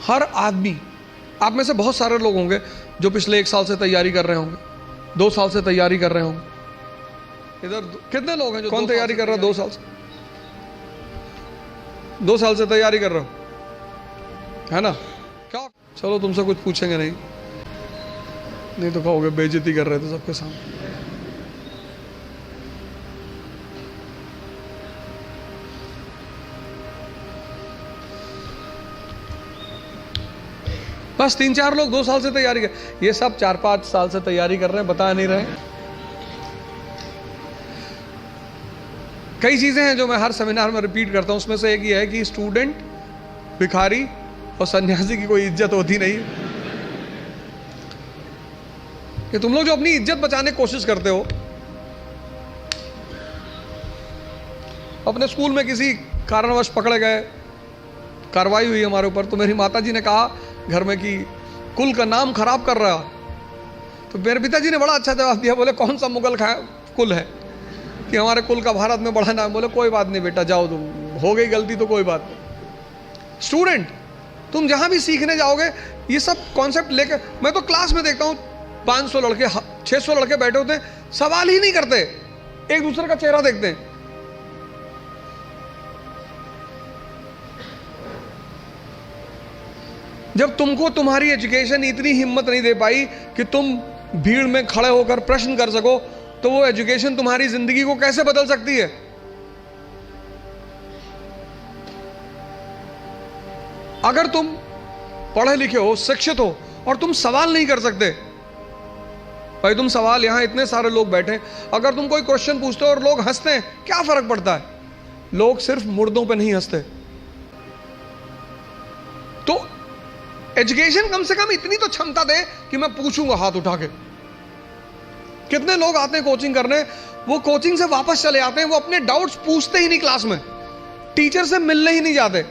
हर आदमी, आप में से बहुत सारे लोग होंगे जो पिछले 1 साल से तैयारी कर रहे होंगे, 2 साल से तैयारी कर रहे होंगे। इधर कितने लोग हैं जो कौन तैयारी कर रहा है 2 साल से? 2 साल से तैयारी कर रहे हो, है ना? क्या चलो तुमसे कुछ पूछेंगे नहीं, नहीं तो कहोगे बेइज्जती कर रहे थे सबके सामने। बस 3-4 लोग 2 साल से तैयारी कर, ये सब 4-5 साल से तैयारी कर रहे हैं, बता नहीं रहे। कई चीजें हैं जो मैं हर सेमिनार में रिपीट करता हूं, उसमें से एक ये है कि स्टूडेंट, भिखारी और सन्यासी की कोई इज्जत होती नहीं। कि तुम लोग जो अपनी इज्जत बचाने की कोशिश करते हो, अपने स्कूल में किसी कारणवश पकड़े गए, कार्रवाई हुई हमारे ऊपर, तो मेरी माताजी ने कहा घर में कि कुल का नाम खराब कर रहा। तो मेरे पिताजी ने बड़ा अच्छा जवाब दिया, बोले कौन सा मुगल कुल है कि हमारे कुल का भारत में बड़ा नाम। बोले कोई बात नहीं बेटा, जाओ, तुम हो गई गलती तो कोई बात नहीं। स्टूडेंट, तुम जहां भी सीखने जाओगे ये सब कॉन्सेप्ट लेकर, मैं तो क्लास में देखता हूं 500 लड़के 600 लड़के बैठे होते हैं, सवाल ही नहीं करते, एक दूसरे का चेहरा देखते हैं। जब तुमको तुम्हारी एजुकेशन इतनी हिम्मत नहीं दे पाई कि तुम भीड़ में खड़े होकर प्रश्न कर सको, तो वो एजुकेशन तुम्हारी जिंदगी को कैसे बदल सकती है? अगर तुम पढ़े लिखे हो, शिक्षित हो और तुम सवाल नहीं कर सकते, भाई तुम सवाल, यहां इतने सारे लोग बैठे, अगर तुम कोई क्वेश्चन पूछते हो और लोग हंसते हैं, क्या फर्क पड़ता है? लोग सिर्फ मुर्दों पे नहीं हंसते। तो एजुकेशन कम से कम इतनी तो क्षमता दे कि मैं पूछूंगा हाथ उठा के। कितने लोग आते हैं कोचिंग करने, वो कोचिंग से वापस चले आते हैं, वो अपने डाउट्स पूछते ही नहीं क्लास में, टीचर से मिलने ही नहीं जाते।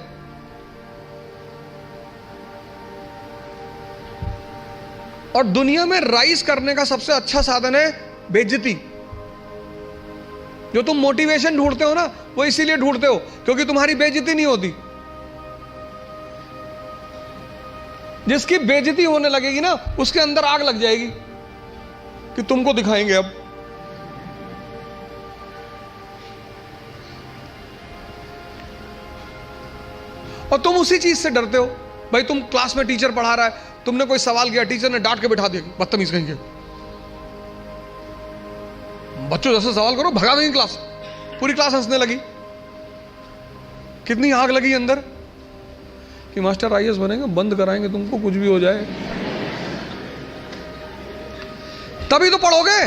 और दुनिया में राइज करने का सबसे अच्छा साधन है बेइज्जती। जो तुम मोटिवेशन ढूंढते हो ना, वो इसीलिए ढूंढते हो क्योंकि तुम्हारी बेइज्जती नहीं होती। जिसकी बेइज्जती होने लगेगी ना, उसके अंदर आग लग जाएगी कि तुमको दिखाएंगे अब। और तुम उसी चीज से डरते हो। भाई तुम क्लास में टीचर पढ़ा रहा है, तुमने कोई सवाल किया, टीचर ने डांट के बिठा दिया, बदतमीज कहेंगे, बच्चों जैसे सवाल करो, भगा देंगे क्लास। पूरी क्लास हंसने लगी। कितनी आग लगी अंदर कि मास्टर आईएएस बनेंगे, बंद कराएंगे तुमको, कुछ भी हो जाए। तभी तो पढ़ोगे,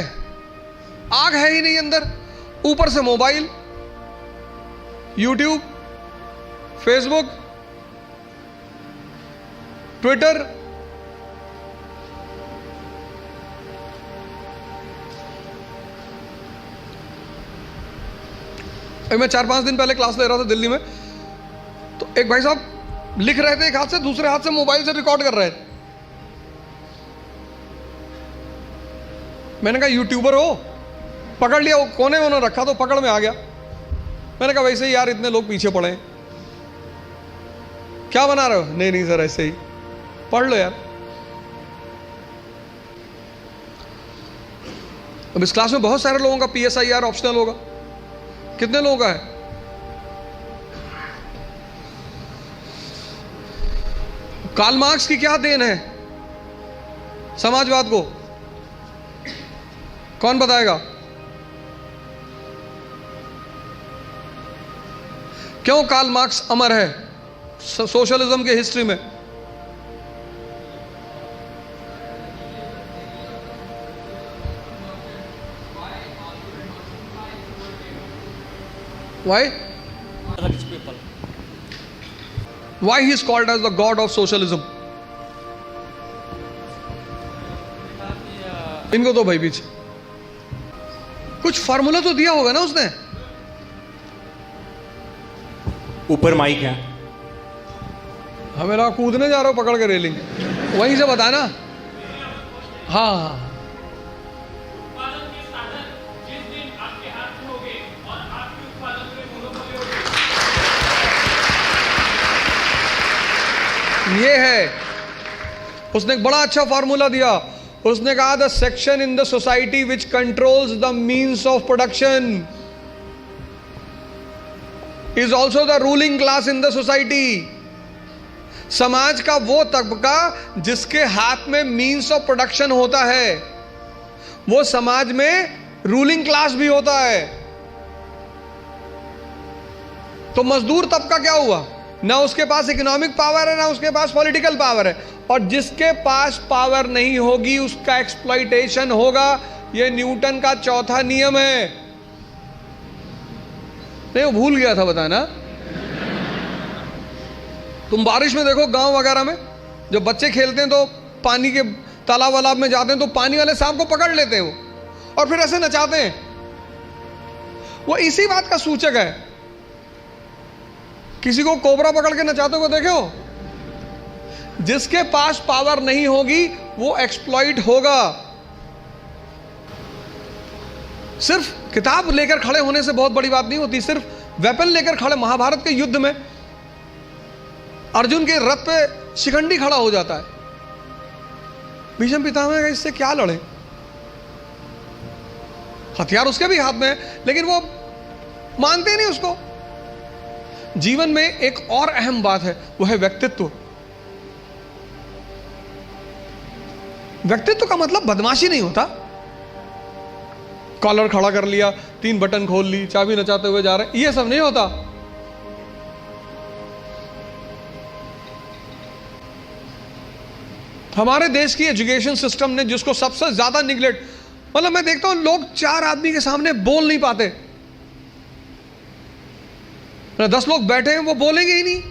आग है ही नहीं अंदर। ऊपर से मोबाइल, यूट्यूब, फेसबुक, ट्विटर, मैं 4-5 दिन पहले क्लास ले रहा था दिल्ली में, तो एक भाई साहब लिख रहे थे एक हाथ से, दूसरे हाथ से मोबाइल से रिकॉर्ड कर रहे थे। मैंने कहा यूट्यूबर हो? पकड़ लिया, वो कोने में उन्होंने रखा तो पकड़ में आ गया। मैंने कहा वैसे ही यार इतने लोग पीछे पड़े हैं, क्या बना रहे हो? नहीं नहीं सर ऐसे ही, पढ़ लो यार। अब इस क्लास में बहुत सारे लोगों का PSIR ऑप्शनल होगा। कितने लोगों का है? कार्ल मार्क्स की क्या देन है समाजवाद को? कौन बताएगा? क्यों कार्ल मार्क्स अमर है सोशलिज्म के हिस्ट्री में? Why? Why he is called as the god of socialism? इनको तो भाई पीछे कुछ फार्मूला तो दिया होगा ना उसने। ऊपर माइक है। हमें लगा कूदने जा रहा हो पकड़ के रेलिंग, वहीं से बताना। हाँ ये है, उसने एक बड़ा अच्छा फॉर्मूला दिया। उसने कहा the section in the society which controls the means of production is also the ruling class in the society. समाज का वो तबका जिसके हाथ में मीन्स ऑफ प्रोडक्शन होता है, वो समाज में रूलिंग क्लास भी होता है। तो मजदूर तबका क्या हुआ? ना उसके पास इकोनॉमिक पावर है, ना उसके पास पॉलिटिकल पावर है, और जिसके पास पावर नहीं होगी उसका एक्सप्लॉइटेशन होगा। यह न्यूटन का चौथा नियम है। नहीं, वो भूल गया था बताना। तुम बारिश में देखो गांव वगैरह में जब बच्चे खेलते हैं तो पानी के तालाब वालाब में जाते हैं तो पानी वाले सांप को पकड़ लेते हैं वो, और फिर ऐसे नचाते हैं। वो इसी बात का सूचक है। किसी को कोबरा पकड़ के नचाते हुए देखे हो? जिसके पास पावर नहीं होगी वो एक्सप्लॉइट होगा। सिर्फ किताब लेकर खड़े होने से बहुत बड़ी बात नहीं होती। सिर्फ वेपन लेकर खड़े, महाभारत के युद्ध में अर्जुन के रथ पे शिखंडी खड़ा हो जाता है। भीष्म पितामह का इससे क्या लड़े? हथियार उसके भी हाथ में है, लेकिन वो मानते नहीं उसको। जीवन में एक और अहम बात है, वो है व्यक्तित्व। व्यक्तित्व का मतलब बदमाशी नहीं होता। कॉलर खड़ा कर लिया, 3 बटन खोल ली, चाबी नचाते हुए जा रहे, ये सब नहीं होता। हमारे देश की एजुकेशन सिस्टम ने जिसको सबसे ज्यादा निगलेक्ट, मतलब मैं देखता हूं लोग 4 आदमी के सामने बोल नहीं पाते। 10 लोग बैठे हैं, वो बोलेंगे ही नहीं।